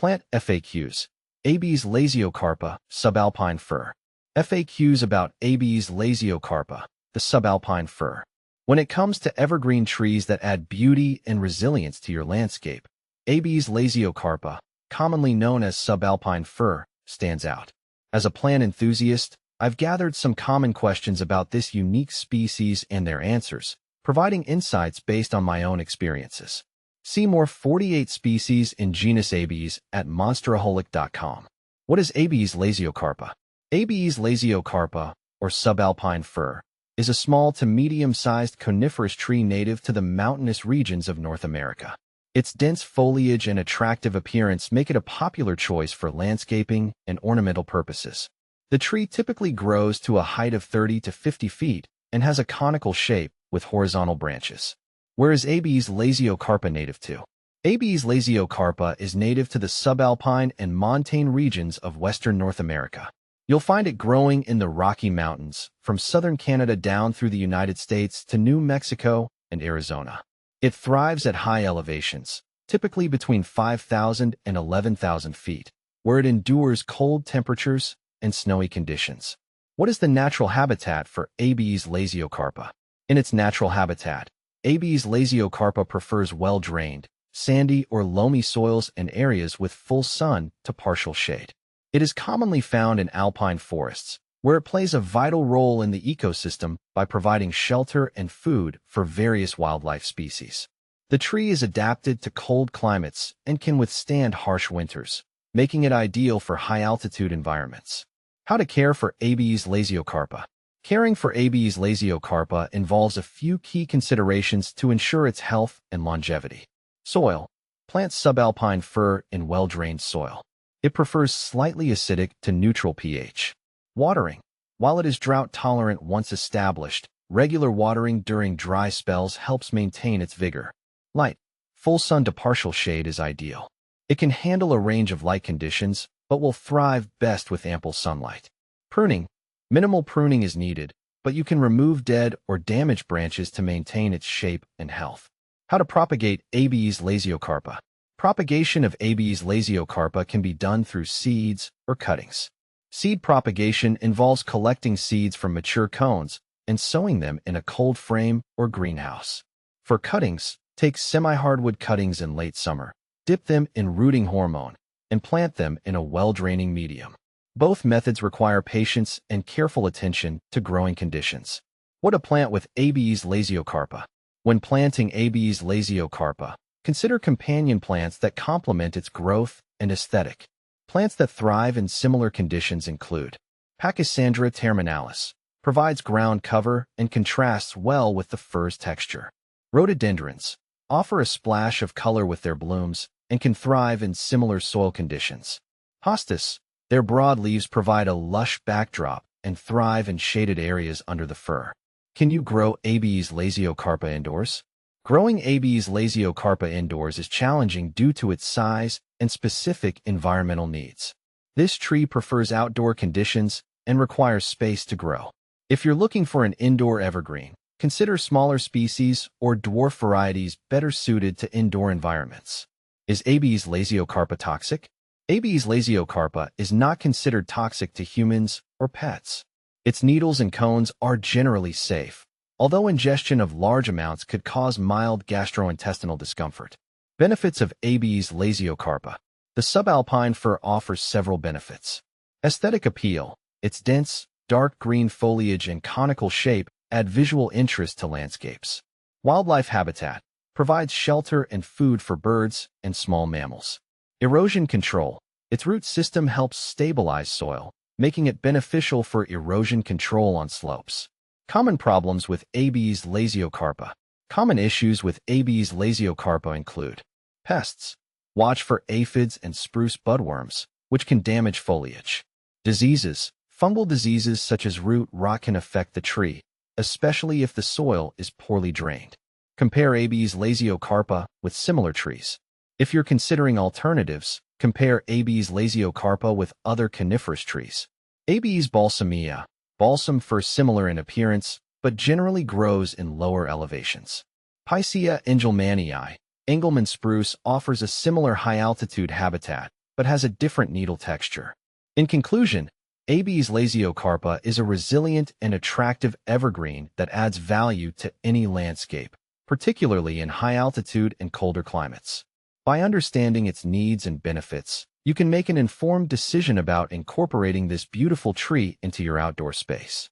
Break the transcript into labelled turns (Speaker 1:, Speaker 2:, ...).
Speaker 1: Plant FAQs. Abies Lasiocarpa, subalpine fir. FAQs about Abies Lasiocarpa, the subalpine fir. When it comes to evergreen trees that add beauty and resilience to your landscape, Abies Lasiocarpa, commonly known as subalpine fir, stands out. As a plant enthusiast, I've gathered some common questions about this unique species and their answers, providing insights based on my own experiences. See more 48 species in genus Abies at monsteraholic.com. What is Abies Lasiocarpa? Abies Lasiocarpa, or subalpine fir, is a small to medium-sized coniferous tree native to the mountainous regions of North America. Its dense foliage and attractive appearance make it a popular choice for landscaping and ornamental purposes. The tree typically grows to a height of 30 to 50 feet and has a conical shape with horizontal branches. Where is Abies Lasiocarpa native to? Abies Lasiocarpa is native to the subalpine and montane regions of western North America. You'll find it growing in the Rocky Mountains, from southern Canada down through the United States to New Mexico and Arizona. It thrives at high elevations, typically between 5,000 and 11,000 feet, where it endures cold temperatures and snowy conditions. What is the natural habitat for Abies Lasiocarpa? In its natural habitat, Abies Lasiocarpa prefers well-drained, sandy or loamy soils and areas with full sun to partial shade. It is commonly found in alpine forests, where it plays a vital role in the ecosystem by providing shelter and food for various wildlife species. The tree is adapted to cold climates and can withstand harsh winters, making it ideal for high-altitude environments. How to care for Abies Lasiocarpa? Caring for Abies Lasiocarpa involves a few key considerations to ensure its health and longevity. Soil. Plant subalpine fir in well-drained soil. It prefers slightly acidic to neutral pH. Watering. While it is drought-tolerant once established, regular watering during dry spells helps maintain its vigor. Light. Full sun to partial shade is ideal. It can handle a range of light conditions, but will thrive best with ample sunlight. Pruning. Minimal pruning is needed, but you can remove dead or damaged branches to maintain its shape and health. How to propagate Abies Lasiocarpa? Propagation of Abies Lasiocarpa can be done through seeds or cuttings. Seed propagation involves collecting seeds from mature cones and sowing them in a cold frame or greenhouse. For cuttings, take semi-hardwood cuttings in late summer, dip them in rooting hormone, and plant them in a well-draining medium. Both methods require patience and careful attention to growing conditions. What to plant with Abies Lasiocarpa? When planting Abies Lasiocarpa, consider companion plants that complement its growth and aesthetic. Plants that thrive in similar conditions include Pachysandra terminalis, provides ground cover and contrasts well with the fir's texture. Rhododendrons offer a splash of color with their blooms and can thrive in similar soil conditions. Hostas, their broad leaves provide a lush backdrop and thrive in shaded areas under the fir. Can you grow Abies Lasiocarpa indoors? Growing Abies Lasiocarpa indoors is challenging due to its size and specific environmental needs. This tree prefers outdoor conditions and requires space to grow. If you're looking for an indoor evergreen, consider smaller species or dwarf varieties better suited to indoor environments. Is Abies Lasiocarpa toxic? Abies Lasiocarpa is not considered toxic to humans or pets. Its needles and cones are generally safe, although ingestion of large amounts could cause mild gastrointestinal discomfort. Benefits of Abies Lasiocarpa. The subalpine fir offers several benefits. Aesthetic appeal. Its dense, dark green foliage and conical shape add visual interest to landscapes. Wildlife habitat. Provides shelter and food for birds and small mammals. Erosion control. Its root system helps stabilize soil, making it beneficial for erosion control on slopes. Common problems with Abies Lasiocarpa. Common issues with Abies Lasiocarpa include pests. Watch for aphids and spruce budworms, which can damage foliage. Diseases. Fungal diseases such as root rot can affect the tree, especially if the soil is poorly drained. Compare Abies Lasiocarpa with similar trees. If you're considering alternatives, compare Abies Lasiocarpa with other coniferous trees. Abies balsamea. Balsam fir similar in appearance, but generally grows in lower elevations. Picea engelmannii. Engelmann spruce offers a similar high-altitude habitat, but has a different needle texture. In conclusion, Abies Lasiocarpa is a resilient and attractive evergreen that adds value to any landscape, particularly in high altitude and colder climates. By understanding its needs and benefits, you can make an informed decision about incorporating this beautiful tree into your outdoor space.